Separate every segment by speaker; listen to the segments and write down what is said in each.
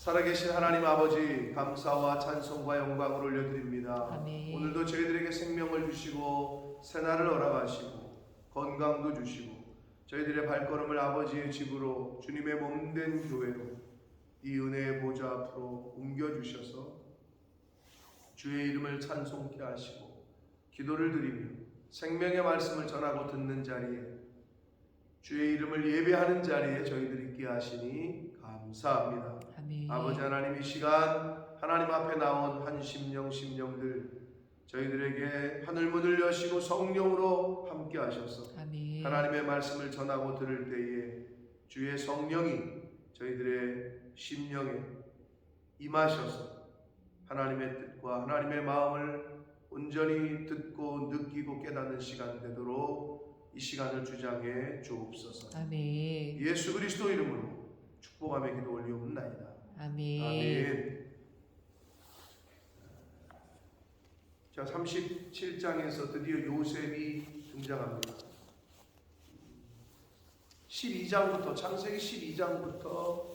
Speaker 1: 살아계신 하나님 아버지, 감사와 찬송과 영광을 올려드립니다.
Speaker 2: 아멘.
Speaker 1: 오늘도 저희들에게 생명을 주시고 새날을 허락하시고 건강도 주시고 저희들의 발걸음을 아버지의 집으로, 주님의 몸된 교회로, 이 은혜의 보좌 앞으로 옮겨주셔서 주의 이름을 찬송케 하시고 기도를 드리며 생명의 말씀을 전하고 듣는 자리에, 주의 이름을 예배하는 자리에 저희들이 있게 하시니 감사합니다.
Speaker 2: 아멘.
Speaker 1: 아버지 하나님, 이 시간 하나님 앞에 나온 한 심령들 저희들에게 하늘문을 여시고 성령으로 함께 하셔서
Speaker 2: 아멘.
Speaker 1: 하나님의 말씀을 전하고 들을 때에 주의 성령이 저희들의 심령에 임하셔서 하나님의 뜻과 하나님의 마음을 온전히 듣고 느끼고 깨닫는 시간 되도록 이 시간을 주장해 주옵소서.
Speaker 2: 아멘.
Speaker 1: 예수 그리스도 이름으로 축복하며 기도 올리옵나이다.
Speaker 2: 아멘.
Speaker 1: 아멘. 자, 37장에서 드디어 요셉이 등장합니다. 12장부터, 창세기 12장부터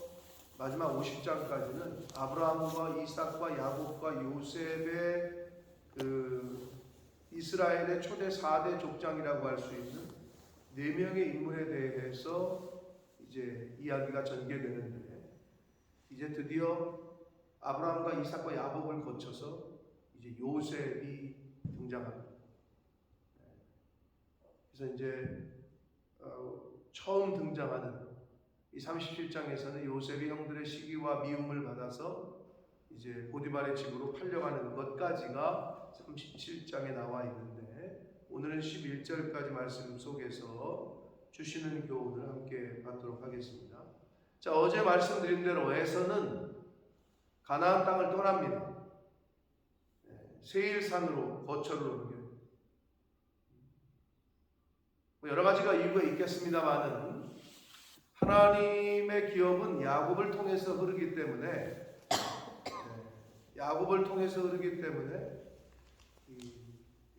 Speaker 1: 마지막 50장까지는 아브라함과 이삭과 야곱과 요셉의 이스라엘의 초대 4대 족장이라고 할 수 있는 4명의 인물에 대해서 이제 이야기가 전개되는데, 이제 드디어 아브라함과 이삭과 야곱을 거쳐서 이제 요셉이 등장합니다. 그래서 이제 처음 등장하는 이 37장에서는 요셉이 형들의 시기와 미움을 받아서 이제 보디발의 집으로 팔려가는 것까지가 37장에 나와 있는데, 오늘은 11절까지 말씀 속에서 주시는 교훈을 함께 받도록 하겠습니다. 자, 어제 말씀드린 대로 에서는 가나안 땅을 떠납니다. 세일산으로 거처를 옮겨요. 여러 가지가 이유가 있겠습니다만은 하나님의 기업은 야곱을 통해서 흐르기 때문에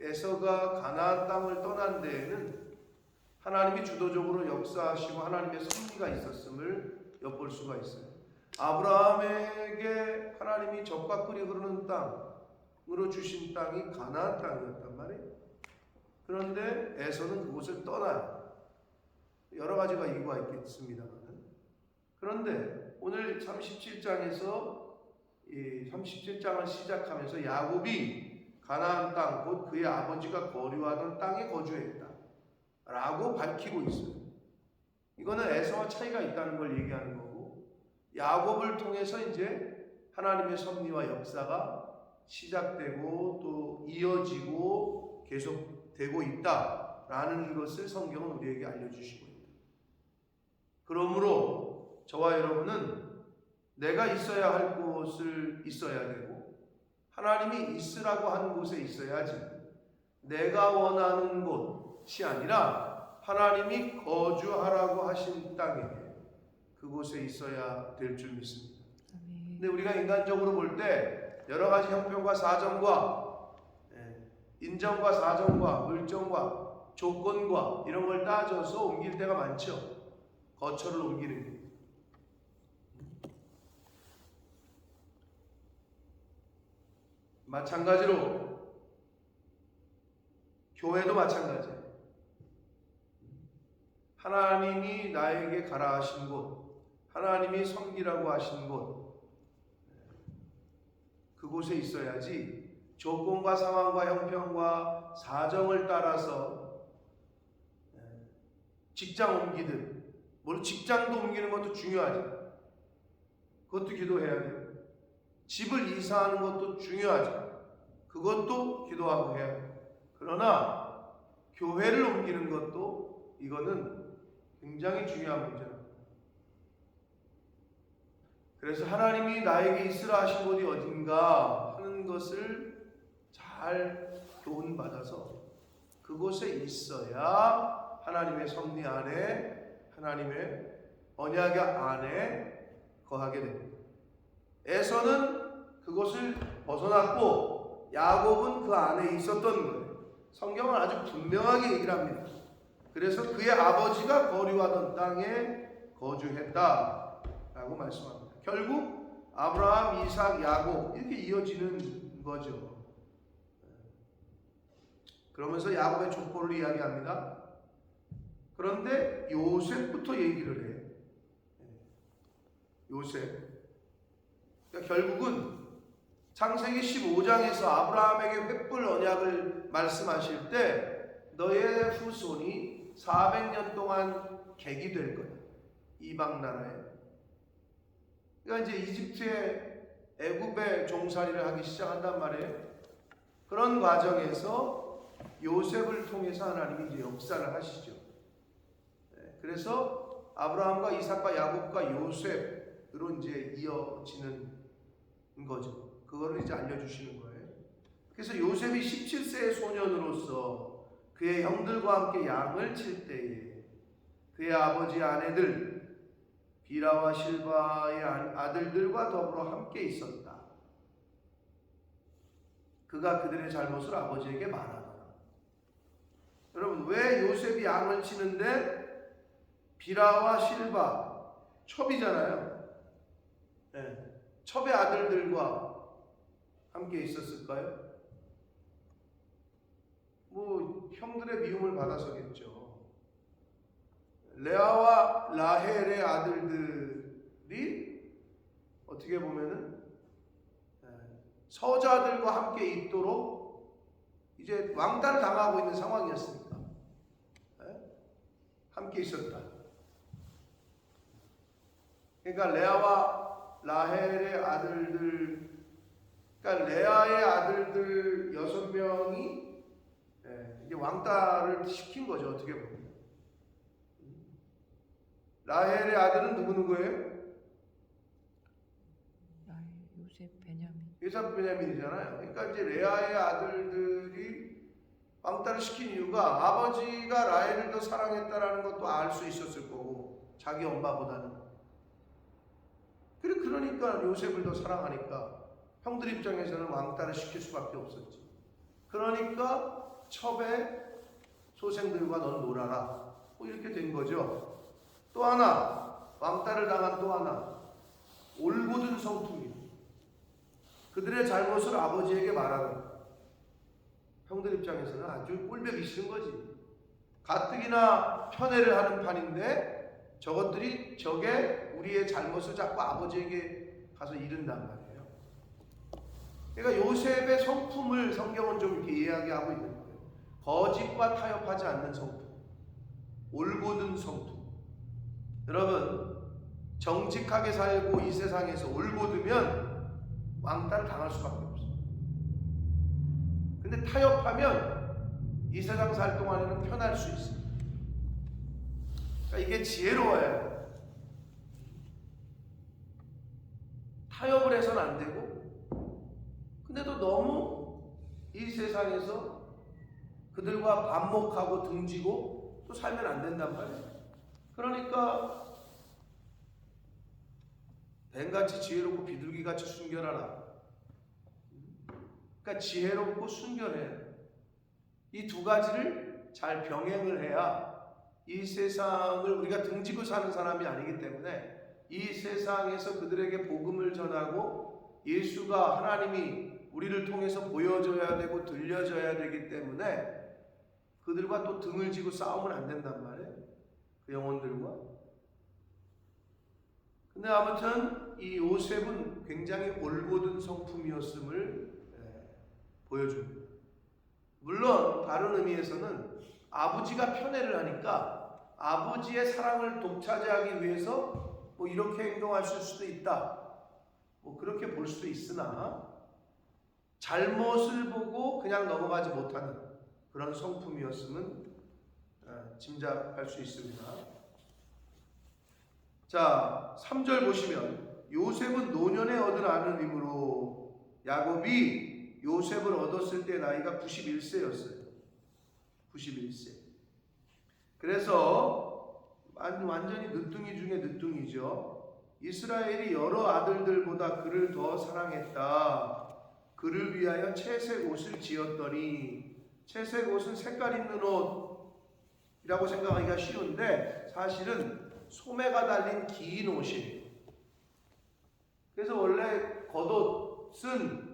Speaker 1: 에서가 가나안 땅을 떠난 데에는 하나님이 주도적으로 역사하시고 하나님의 섭리가 있었음을 엿볼 수가 있어요. 아브라함에게 하나님이 젖과 꿀이 흐르는 땅으로 주신 땅이 가나안 땅이었단 말이에요. 그런데 에서는 그곳을 떠나요. 여러 가지가 이유가 있겠습니다만, 그런데 오늘 37장에서 이 37장을 시작하면서 야곱이 가나안 땅, 곧 그의 아버지가 거류하던 땅에 거주했다 라고 밝히고 있어요. 이거는 에서와 차이가 있다는 걸 얘기하는 거고, 야곱을 통해서 이제 하나님의 섭리와 역사가 시작되고 또 이어지고 계속되고 있다라는 것을 성경은 우리에게 알려주시고 있다. 그러므로 저와 여러분은 내가 있어야 할 곳을 있어야 되고, 하나님이 있으라고 한 곳에 있어야지, 내가 원하는 곳이 아니라 하나님이 거주하라고 하신 땅에 그곳에 있어야 될 줄 믿습니다. 근데 우리가 인간적으로 볼 때 여러 가지 형편과 사정과 인정과 사정과 물정과 조건과 이런 걸 따져서 옮길 때가 많죠. 거처를 옮기는 게. 마찬가지로 교회도 마찬가지예요. 하나님이 나에게 가라 하신 곳, 하나님이 섬기라고 하신 곳, 그곳에 있어야지 조건과 상황과 형편과 사정을 따라서 직장 옮기든, 물론 직장도 옮기는 것도 중요하죠. 그것도 기도해야 돼요. 집을 이사하는 것도 중요하죠. 그것도 기도하고 해야 돼요. 그러나 교회를 옮기는 것도 이거는 굉장히 중요한 문제입니다. 그래서 하나님이 나에게 있으라 하신 곳이 어딘가 하는 것을 잘 교훈받아서 그곳에 있어야 하나님의 섭리 안에, 하나님의 언약 안에 거하게 됩니다. 에서는 그곳을 벗어났고 야곱은 그 안에 있었던 거예요. 성경은 아주 분명하게 얘기를 합니다. 그래서 그의 아버지가 거류하던 땅에 거주했다라고 말씀합니다. 결국 아브라함, 이삭, 야곱 이렇게 이어지는 거죠. 그러면서 야곱의 족보를 이야기합니다. 그런데 요셉부터 얘기를 해. 요셉. 그러니까 결국은 창세기 15장에서 아브라함에게 횃불 언약을 말씀하실 때 너의 후손이 400년 동안 객이 될 거야. 이방 나라에. 그러니까 이제 이집트의 애굽의 종살이를 하기 시작한단 말이에요. 그런 과정에서 요셉을 통해서 하나님이 이제 역사를 하시죠. 그래서 아브라함과 이삭과 야곱과 요셉으로 이제 이어지는 거죠. 그거를 이제 알려주시는 거예요. 그래서 요셉이 17세의 소년으로서 그의 형들과 함께 양을 칠 때에 그의 아버지 아내들 비라와 실바의 아들들과 더불어 함께 있었다. 그가 그들의 잘못을 아버지에게 말하더라. 여러분, 왜 요셉이 양을 치는데 비라와 실바, 첩이잖아요. 네. 첩의 아들들과 함께 있었을까요? 뭐 형들의 미움을 받아서겠죠. 레아와 라헬의 아들들이 어떻게 보면은 서자들과 함께 있도록 이제 왕따를 당하고 있는 상황이었으니까 함께 있었다. 그러니까 레아와 라헬의 아들들, 그러니까 레아의 아들들 6명이 이제 왕따를 시킨 거죠. 어떻게 보면. 라헬의 아들은 누구예요?
Speaker 2: 요셉, 베냐민.
Speaker 1: 요셉, 베냐민이잖아요. 그러니까 이제 레아의 아들들이 왕따를 시킨 이유가 아버지가 라헬을 더 사랑했다라는 것도 알 수 있었을 거고, 자기 엄마보다는. 그러니까 요셉을 더 사랑하니까 형들 입장에서는 왕따를 시킬 수밖에 없었지. 그러니까 첩의 소생들과 넌 놀아라. 뭐 이렇게 된 거죠. 또 하나, 왕따를 당한 또 하나, 올곧은 성품이에요. 그들의 잘못을 아버지에게 말하는. 형들 입장에서는 아주 꼴보기 싫은 거지. 가뜩이나 편애를 하는 판인데 저게 우리의 잘못을 자꾸 아버지에게 가서 이른단 말이에요. 그러니까 요셉의 성품을 성경은 좀 이렇게 이야기하고 있는 거예요. 거짓과 타협하지 않는 성품, 올곧은 성품. 여러분, 정직하게 살고 이 세상에서 올곧으면 왕따를 당할 수밖에 없어요. 근데 타협하면 이 세상 살 동안에는 편할 수 있어요. 그러니까 이게 지혜로워야 해요. 타협을 해서는 안 되고, 근데도 너무 이 세상에서 그들과 반목하고 등지고 또 살면 안 된단 말이에요. 그러니까 뱀같이 지혜롭고 비둘기같이 순결하라. 그러니까 지혜롭고 순결해. 이 두 가지를 잘 병행을 해야 이 세상을 우리가 등지고 사는 사람이 아니기 때문에 이 세상에서 그들에게 복음을 전하고 예수가 하나님이 우리를 통해서 보여줘야 되고 들려줘야 되기 때문에 그들과 또 등을 지고 싸우면 안 된단 말이에요. 그 영혼들과. 근데 아무튼 이 요셉은 굉장히 올곧은 성품이었음을 보여줍니다. 물론 다른 의미에서는 아버지가 편애를 하니까 아버지의 사랑을 독차지하기 위해서 뭐 이렇게 행동하실 수도 있다. 뭐 그렇게 볼 수도 있으나 잘못을 보고 그냥 넘어가지 못하는 그런 성품이었음은 짐작할 수 있습니다. 자, 3절 보시면 요셉은 노년에 얻은 아들이므로 야곱이 요셉을 얻었을 때 나이가 91세였어요. 91세. 그래서 완전히 늦둥이 중에 늦둥이죠. 이스라엘이 여러 아들들보다 그를 더 사랑했다. 그를 위하여 채색 옷을 지었더니, 채색 옷은 색깔 있는 옷이라고 생각하기가 쉬운데 사실은 소매가 달린 긴 옷이에요. 그래서 원래 겉옷은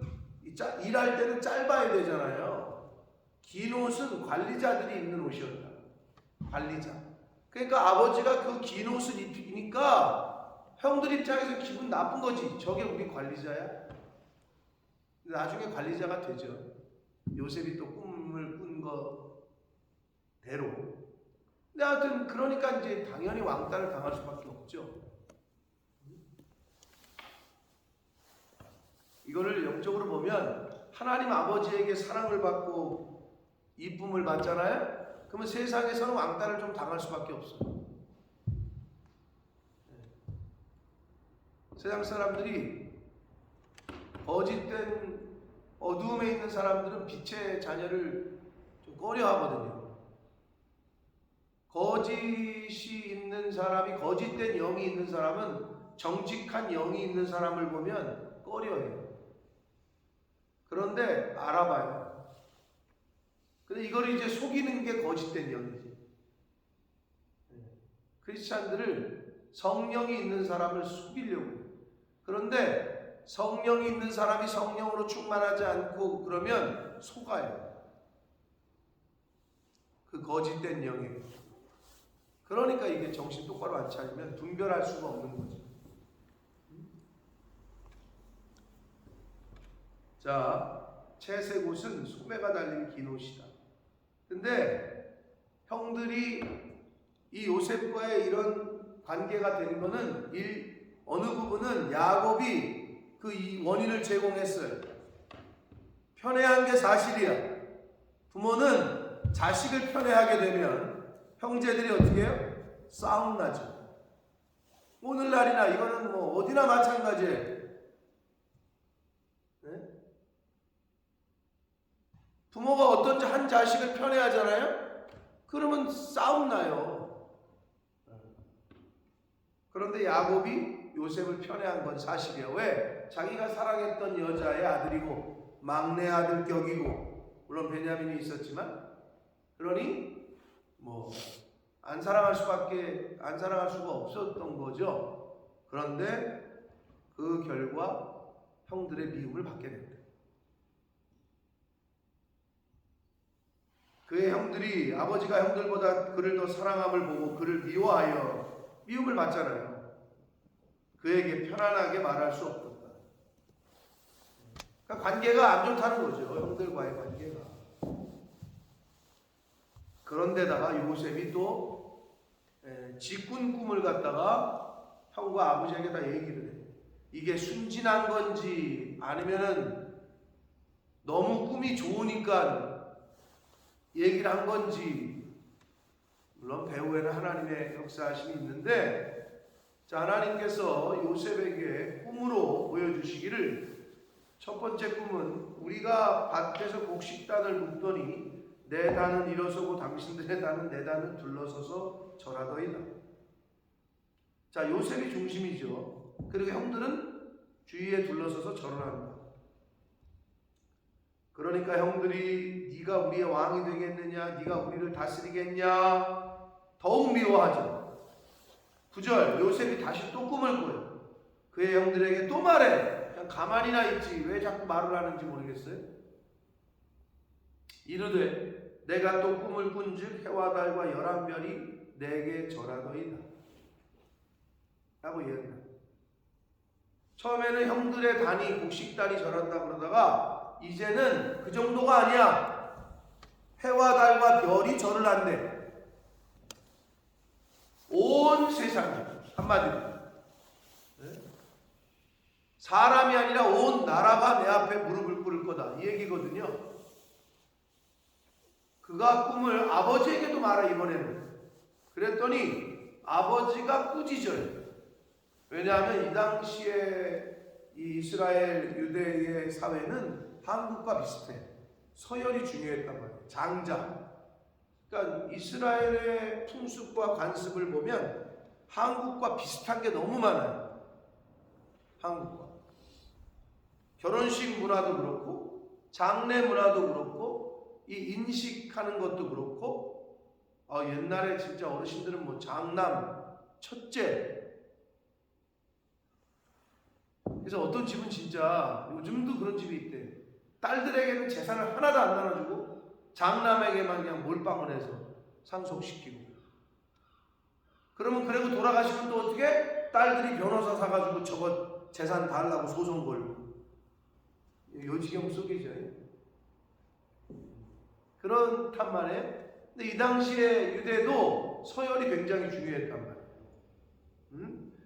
Speaker 1: 일할 때는 짧아야 되잖아요. 긴 옷은 관리자들이 입는 옷이었다. 관리자. 그러니까 아버지가 그 긴 옷을 입히니까 형들 입장에서 기분 나쁜 거지. 저게 우리 관리자야? 나중에 관리자가 되죠. 요셉이 또 꿈을 꾼 거대로. 근데 하여튼 그러니까 이제 당연히 왕따를 당할 수밖에 없죠. 이거를 영적으로 보면 하나님 아버지에게 사랑을 받고 이쁨을 받잖아요. 그러면 세상에서는 왕따를 좀 당할 수밖에 없어요. 세상 사람들이 거짓된 어두움에 있는 사람들은 빛의 자녀를 좀 꺼려하거든요. 거짓이 있는 사람이, 거짓된 영이 있는 사람은 정직한 영이 있는 사람을 보면 꺼려해요. 그런데 알아봐요. 근데 이걸 이제 속이는 게 거짓된 영이지. 크리스찬들을 성령이 있는 사람을 속이려고. 그런데 성령이 있는 사람이 성령으로 충만하지 않고 그러면 속아요. 그 거짓된 영이. 그러니까 이게 정신 똑바로 안 차리면 분별할 수가 없는 거죠. 자, 채색 옷은 소매가 달린 긴 옷이다. 근데 형들이 이 요셉과의 이런 관계가 된 거는 어느 부분은 야곱이 그 이 원인을 제공했어요. 편애한 게 사실이야. 부모는 자식을 편애하게 되면 형제들이 어떻게 해요? 싸움 나죠. 오늘날이나 이거는 뭐 어디나 마찬가지예요. 네? 부모가 어떤 한 자식을 편애하잖아요? 그러면 싸움 나요. 그런데 야곱이 요셉을 편애한 건 사실이에요. 왜? 자기가 사랑했던 여자의 아들이고 막내 아들 격이고, 물론 베냐민이 있었지만, 그러니 뭐 안 사랑할 수가 없었던 거죠. 그런데 그 결과 형들의 미움을 받게 됩니다. 그의 형들이, 아버지가 형들보다 그를 더 사랑함을 보고 그를 미워하여 미움을 받잖아요. 그에게 편안하게 말할 수 없었다. 그러니까 관계가 안 좋다는 거죠. 형들과의 관계가. 그런데다가 요셉이 또 직군 꿈을 갖다가 형과 아버지에게 다 얘기를 해요. 이게 순진한 건지 아니면은 너무 꿈이 좋으니까 얘기를 한 건지. 물론 배후에는 하나님의 역사하심이 있는데, 자, 하나님께서 요셉에게 꿈으로 보여주시기를, 첫 번째 꿈은 우리가 밭에서 곡식단을 묶더니 내 단은 일어서고 당신들의 단은 내 단을 둘러서서 절하더이다. 자, 요셉이 중심이죠. 그리고 형들은 주위에 둘러서서 절을 한다. 그러니까 형들이 네가 우리의 왕이 되겠느냐, 네가 우리를 다스리겠냐, 더욱 미워하죠. 9절, 요셉이 다시 또 꿈을 꿔요. 그의 형들에게 또 말해. 그냥 가만히나 있지 왜 자꾸 말을 하는지 모르겠어요. 이르되 내가 또 꿈을 꾼즉 해와 달과 11별이 내게 절하더이다 라고 이야기합니다. 처음에는 형들의 단이, 곡식단이 절한다 그러다가 이제는 그 정도가 아니야. 해와 달과 별이 절을 한대. 온 세상에, 한마디로 사람이 아니라 온 나라가 내 앞에 무릎을 꿇을 거다, 이 얘기거든요. 그가 꿈을 아버지에게도 말해. 이번에는 그랬더니 아버지가 꾸짖어요. 왜냐하면 이 당시에 이 이스라엘 유대의 사회는 한국과 비슷해. 서열이 중요했단 말이에요. 장자. 그러니까 이스라엘의 풍습과 관습을 보면 한국과 비슷한 게 너무 많아요. 한국과. 결혼식 문화도 그렇고 장례 문화도 그렇고 이 인식하는 것도 그렇고, 옛날에 진짜 어르신들은 뭐 장남, 첫째, 그래서 어떤 집은 진짜 요즘도 그런 집이 있대. 딸들에게는 재산을 하나도 안 나눠주고 장남에게만 그냥 몰빵을 해서 상속시키고. 그러면 그리고 돌아가시면 또 어떻게? 딸들이 변호사 사가지고 저거 재산 달라고 소송 걸고. 요지경 속이죠. 그렇단 말이에요. 근데 이 당시에 유대도 서열이 굉장히 중요했단 말이에요.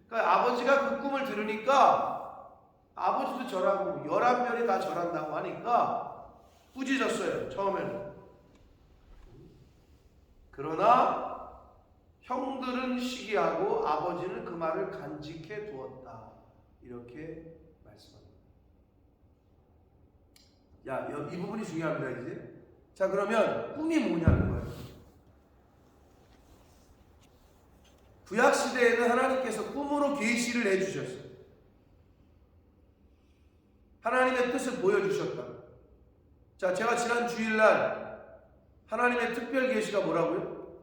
Speaker 1: 그러니까 아버지가 그 꿈을 들으니까 아버지도 절하고 11명이 다 절한다고 하니까 꾸짖었어요. 처음에는. 그러나 형들은 시기하고 아버지는 그 말을 간직해 두었다. 이렇게 말씀합니다. 이 부분이 중요합니다. 이제. 자, 그러면 꿈이 뭐냐는 거예요. 구약 시대에는 하나님께서 꿈으로 계시를 해주셨어요. 하나님의 뜻을 보여주셨다. 자, 제가 지난 주일날 하나님의 특별 계시가 뭐라고요?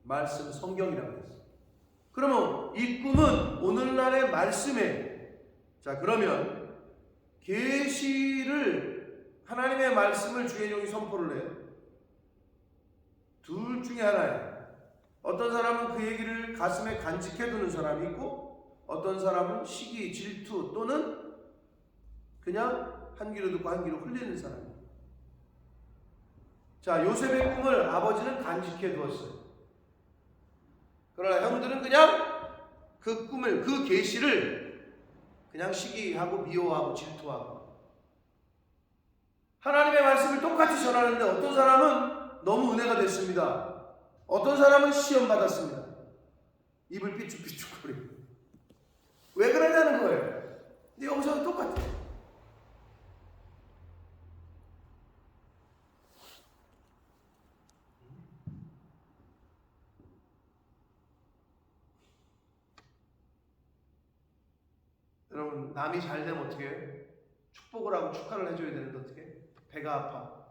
Speaker 1: 말씀, 성경이라고 했어요. 그러면 이 꿈은 오늘날의 말씀에, 자, 그러면 계시를 하나님의 말씀을 주의 종이 선포를 해요. 둘 중에 하나예요. 어떤 사람은 그 얘기를 가슴에 간직해두는 사람이 있고, 어떤 사람은 시기, 질투 또는 그냥 한 귀로 듣고 한 귀로 흘리는 사람이에요. 자, 요셉의 꿈을 아버지는 간직해두었어요. 그러나 형들은 그냥 그 꿈을, 그 계시를 그냥 시기하고 미워하고 질투하고. 하나님의 말씀을 똑같이 전하는데 어떤 사람은 너무 은혜가 됐습니다. 어떤 사람은 시험 받았습니다. 입을 삐죽삐죽거리고. 왜 그러냐는 거예요. 근데 여기서는 똑같아요. 여러분, 남이 잘 되면 어떻게 해요? 축복을 하고 축하를 해줘야 되는데 어떻게 해요? 배가 아파.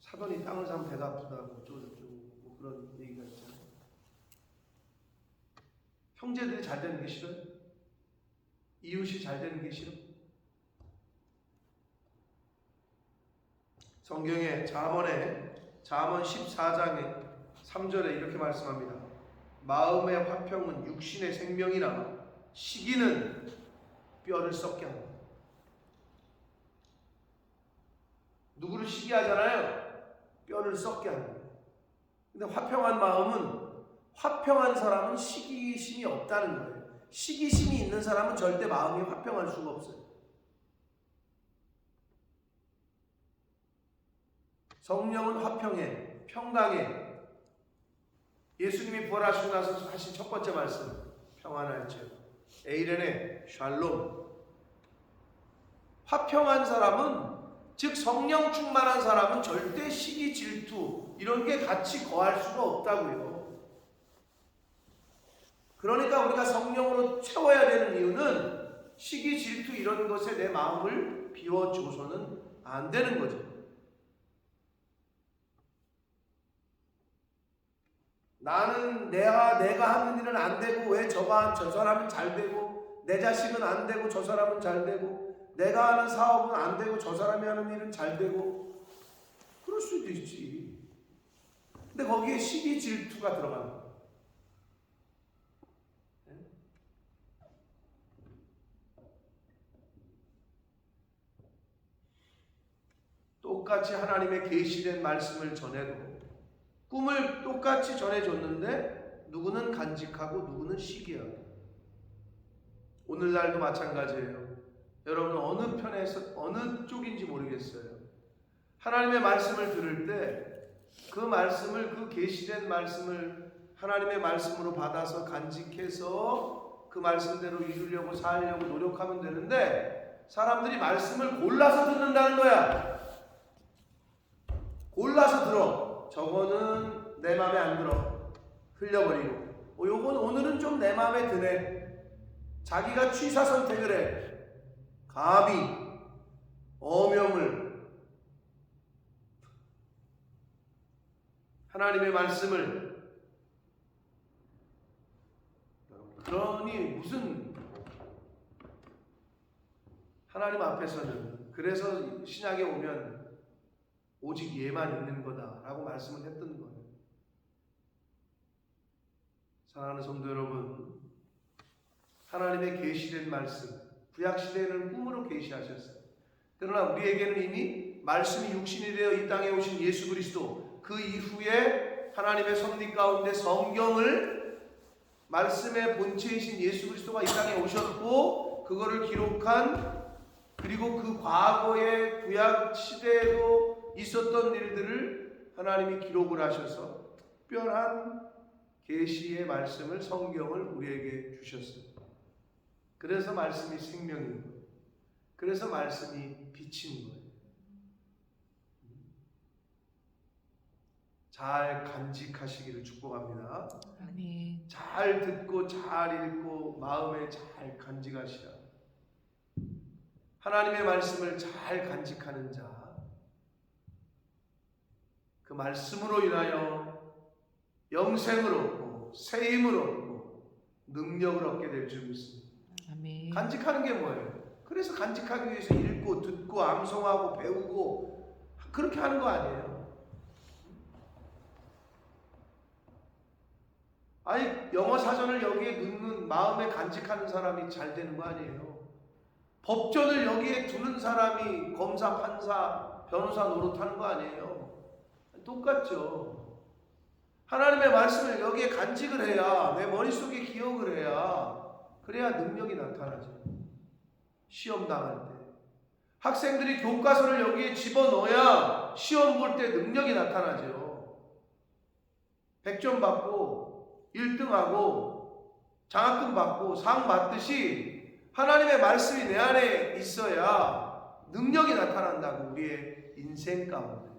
Speaker 1: 사돈이 땅을 사면 배가 아프다고 어쩌고저쩌고 뭐 그런 얘기가 있잖아요. 형제들이 잘 되는 게 싫어요? 이웃이 잘 되는 게 싫어? 성경에 잠언 14장에 3절에 이렇게 말씀합니다. 마음의 화평은 육신의 생명이나 시기는 뼈를 썩게 한다. 누구를 시기하잖아요. 뼈를 썩게 한다. 근데 화평한 마음은, 화평한 사람은 시기심이 없다는 거예요. 시기심이 있는 사람은 절대 마음이 화평할 수가 없어요. 성령은 화평해, 평강해. 예수님이 부활하시고 나서 하신 첫 번째 말씀, 평안할지어다. 에이레네 샬롬. 화평한 사람은, 즉 성령 충만한 사람은 절대 시기, 질투 이런 게 같이 거할 수가 없다고요. 그러니까 우리가 성령으로 채워야 되는 이유는 시기, 질투 이런 것에 내 마음을 비워줘서는 안 되는 거죠. 나는 내가 하는 일은 안 되고 왜 저 사람은 잘 되고, 내 자식은 안 되고 저 사람은 잘 되고, 내가 하는 사업은 안 되고 저 사람이 하는 일은 잘 되고, 그럴 수도 있지. 근데 거기에 시기, 질투가 들어가는 거야. 똑같이 하나님의 계시된 말씀을 전해도, 꿈을 똑같이 전해줬는데 누구는 간직하고 누구는 시기하고. 오늘날도 마찬가지예요. 여러분, 어느 편에서 어느 쪽인지 모르겠어요. 하나님의 말씀을 들을 때 그 말씀을, 그 계시된 말씀을 하나님의 말씀으로 받아서 간직해서 그 말씀대로 이루려고 살려고 노력하면 되는데, 사람들이 말씀을 골라서 듣는다는 거야. 골라서 들어. 저거는 내 마음에 안 들어. 흘려버리고. 요건 오늘은 좀 내 마음에 드네. 자기가 취사 선택을 해. 감히 어명을, 하나님의 말씀을 그러니 무슨 하나님 앞에서는 그래서 신약에 오면 오직 예만 있는 거다라고 말씀을 했던 거예요. 사랑하는 성도 여러분, 하나님의 계시된 말씀, 구약 시대에는 꿈으로 계시하셨어요. 그러나 우리에게는 이미 말씀이 육신이 되어 이 땅에 오신 예수 그리스도, 그 이후에 하나님의 섭리 가운데 성경을 말씀의 본체이신 예수 그리스도가 이 땅에 오셨고 그거를 기록한, 그리고 그 과거의 구약 시대에도 있었던 일들을 하나님이 기록을 하셔서 특별한 계시의 말씀을, 성경을 우리에게 주셨어요. 그래서 말씀이 생명인 거예요. 그래서 말씀이 빛인 거예요. 잘 간직하시기를 축복합니다.
Speaker 2: 아멘.
Speaker 1: 잘 듣고 잘 읽고 마음에 잘 간직하시라. 하나님의 말씀을 잘 간직하는 자, 그 말씀으로 인하여 영생을 얻고 새 힘을 얻고 능력을 얻게 될 줄 믿습니다.
Speaker 2: 아멘.
Speaker 1: 간직하는 게 뭐예요? 그래서 간직하기 위해서 읽고 듣고 암송하고 배우고 그렇게 하는 거 아니에요. 아니 영어 사전을 여기에 넣는 마음에 간직하는 사람이 잘 되는 거 아니에요. 법전을 여기에 두는 사람이 검사, 판사, 변호사 노릇하는 거 아니에요. 똑같죠. 하나님의 말씀을 여기에 간직을 해야, 내 머릿속에 기억을 해야, 그래야 능력이 나타나죠. 시험 당할 때 학생들이 교과서를 여기에 집어넣어야 시험 볼 때 능력이 나타나죠. 100점 받고 1등하고 장학금 받고 상 받듯이 하나님의 말씀이 내 안에 있어야 능력이 나타난다고, 우리의 인생 가운데.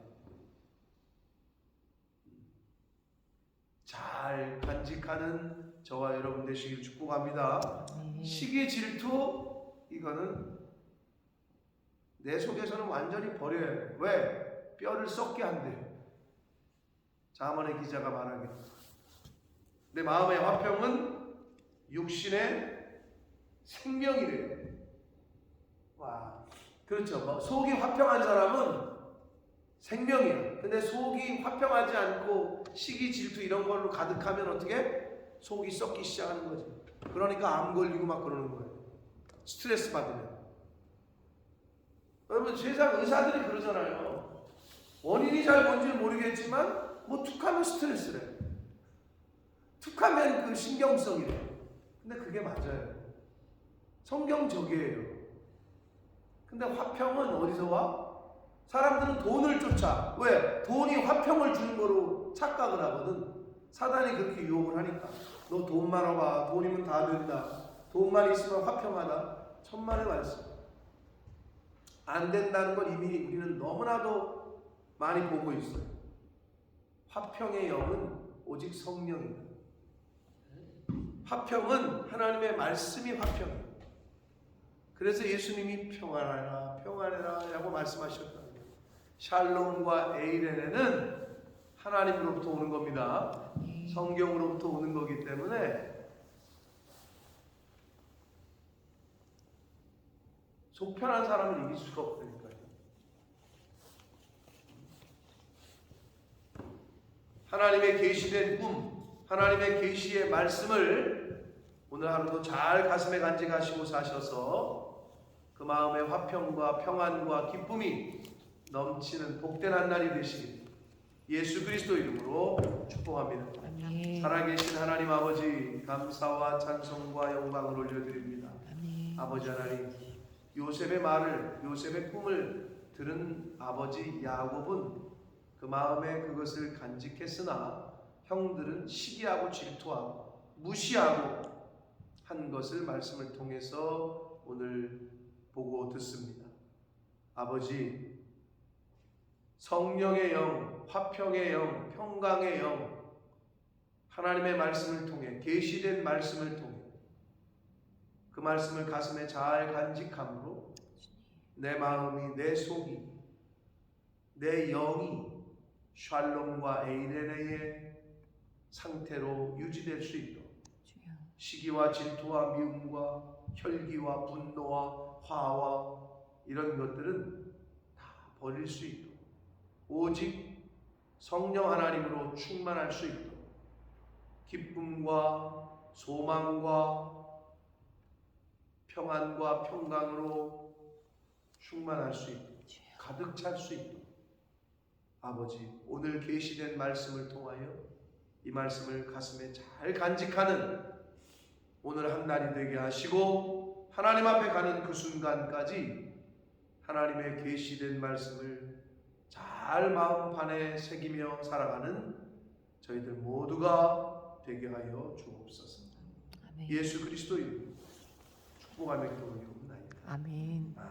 Speaker 1: 잘 간직하는 저와 여러분 되시길 축복합니다. 시기, 질투, 이거는 내 속에서는 완전히 버려야 해요. 왜? 뼈를 썩게 한대요. 잠언의 기자가 말하길, 내 마음의 화평은 육신의 생명이래요. 와, 그렇죠. 속이 화평한 사람은 생명이에요. 근데 속이 화평하지 않고 시기, 질투 이런 걸로 가득하면 어떻게? 속이 썩기 시작하는 거지. 그러니까 암 걸리고 막 그러는 거예요. 스트레스 받으면. 여러분, 세상 의사들이 그러잖아요. 원인이 잘 뭔지는 모르겠지만 뭐 툭하면 스트레스래. 툭하면 그 신경성이래. 근데 그게 맞아요. 성경적이에요. 근데 화평은 어디서 와? 사람들은 돈을 쫓아. 왜? 돈이 화평을 주는 거로 착각을 하거든. 사단이 그렇게 유혹을 하니까. 너 돈 많아봐. 돈이면 다 된다. 돈만 있으면 화평하다. 천만의 말씀. 안 된다는 걸 이미 우리는 너무나도 많이 보고 있어요. 화평의 영은 오직 성령입니다. 화평은 하나님의 말씀이 화평이에요. 그래서 예수님이 평안하라, 평안해라 라고 말씀하셨다. 샬롬과 에이레네는 하나님으로부터 오는 겁니다. 성경으로부터 오는 거기 때문에 속 편한 사람을 이길 수가 없으니까요. 하나님의 계시된 꿈, 하나님의 계시의 말씀을 오늘 하루도 잘 가슴에 간직하시고 사셔서 그 마음의 화평과 평안과 기쁨이 넘치는 복된 한 날이 되시길 예수 그리스도 이름으로 축복합니다.
Speaker 2: 아멘.
Speaker 1: 살아계신 하나님 아버지, 감사와 찬송과 영광을 올려드립니다.
Speaker 2: 아멘.
Speaker 1: 아버지 하나님, 요셉의 말을, 요셉의 꿈을 들은 아버지 야곱은 그 마음에 그것을 간직했으나 형들은 시기하고 질투하고 무시하고 한 것을 말씀을 통해서 오늘 보고 듣습니다. 아버지, 성령의 영, 화평의 영, 평강의 영, 하나님의 말씀을 통해, 계시된 말씀을 통해 그 말씀을 가슴에 잘 간직함으로 내 마음이, 내 속이, 내 영이 샬롬과 에이레네의 상태로 유지될 수 있도록 시기와 질투와 미움과 혈기와 분노와 화와 이런 것들은 다 버릴 수 있도록 오직 성령 하나님으로 충만할 수 있도록 기쁨과 소망과 평안과 평강으로 충만할 수 있도록 가득 찰 수 있도록 아버지 오늘 계시된 말씀을 통하여 이 말씀을 가슴에 잘 간직하는 오늘 한 날이 되게 하시고 하나님 앞에 가는 그 순간까지 하나님의 계시된 말씀을 잘 마음판에 새기며 살아가는 저희들 모두가 되게 하여 주옵소서.
Speaker 2: 아멘.
Speaker 1: 예수 그리스도 이름으로 축복하며 기도를 드리옵나이다.
Speaker 2: 아멘.
Speaker 1: 아멘.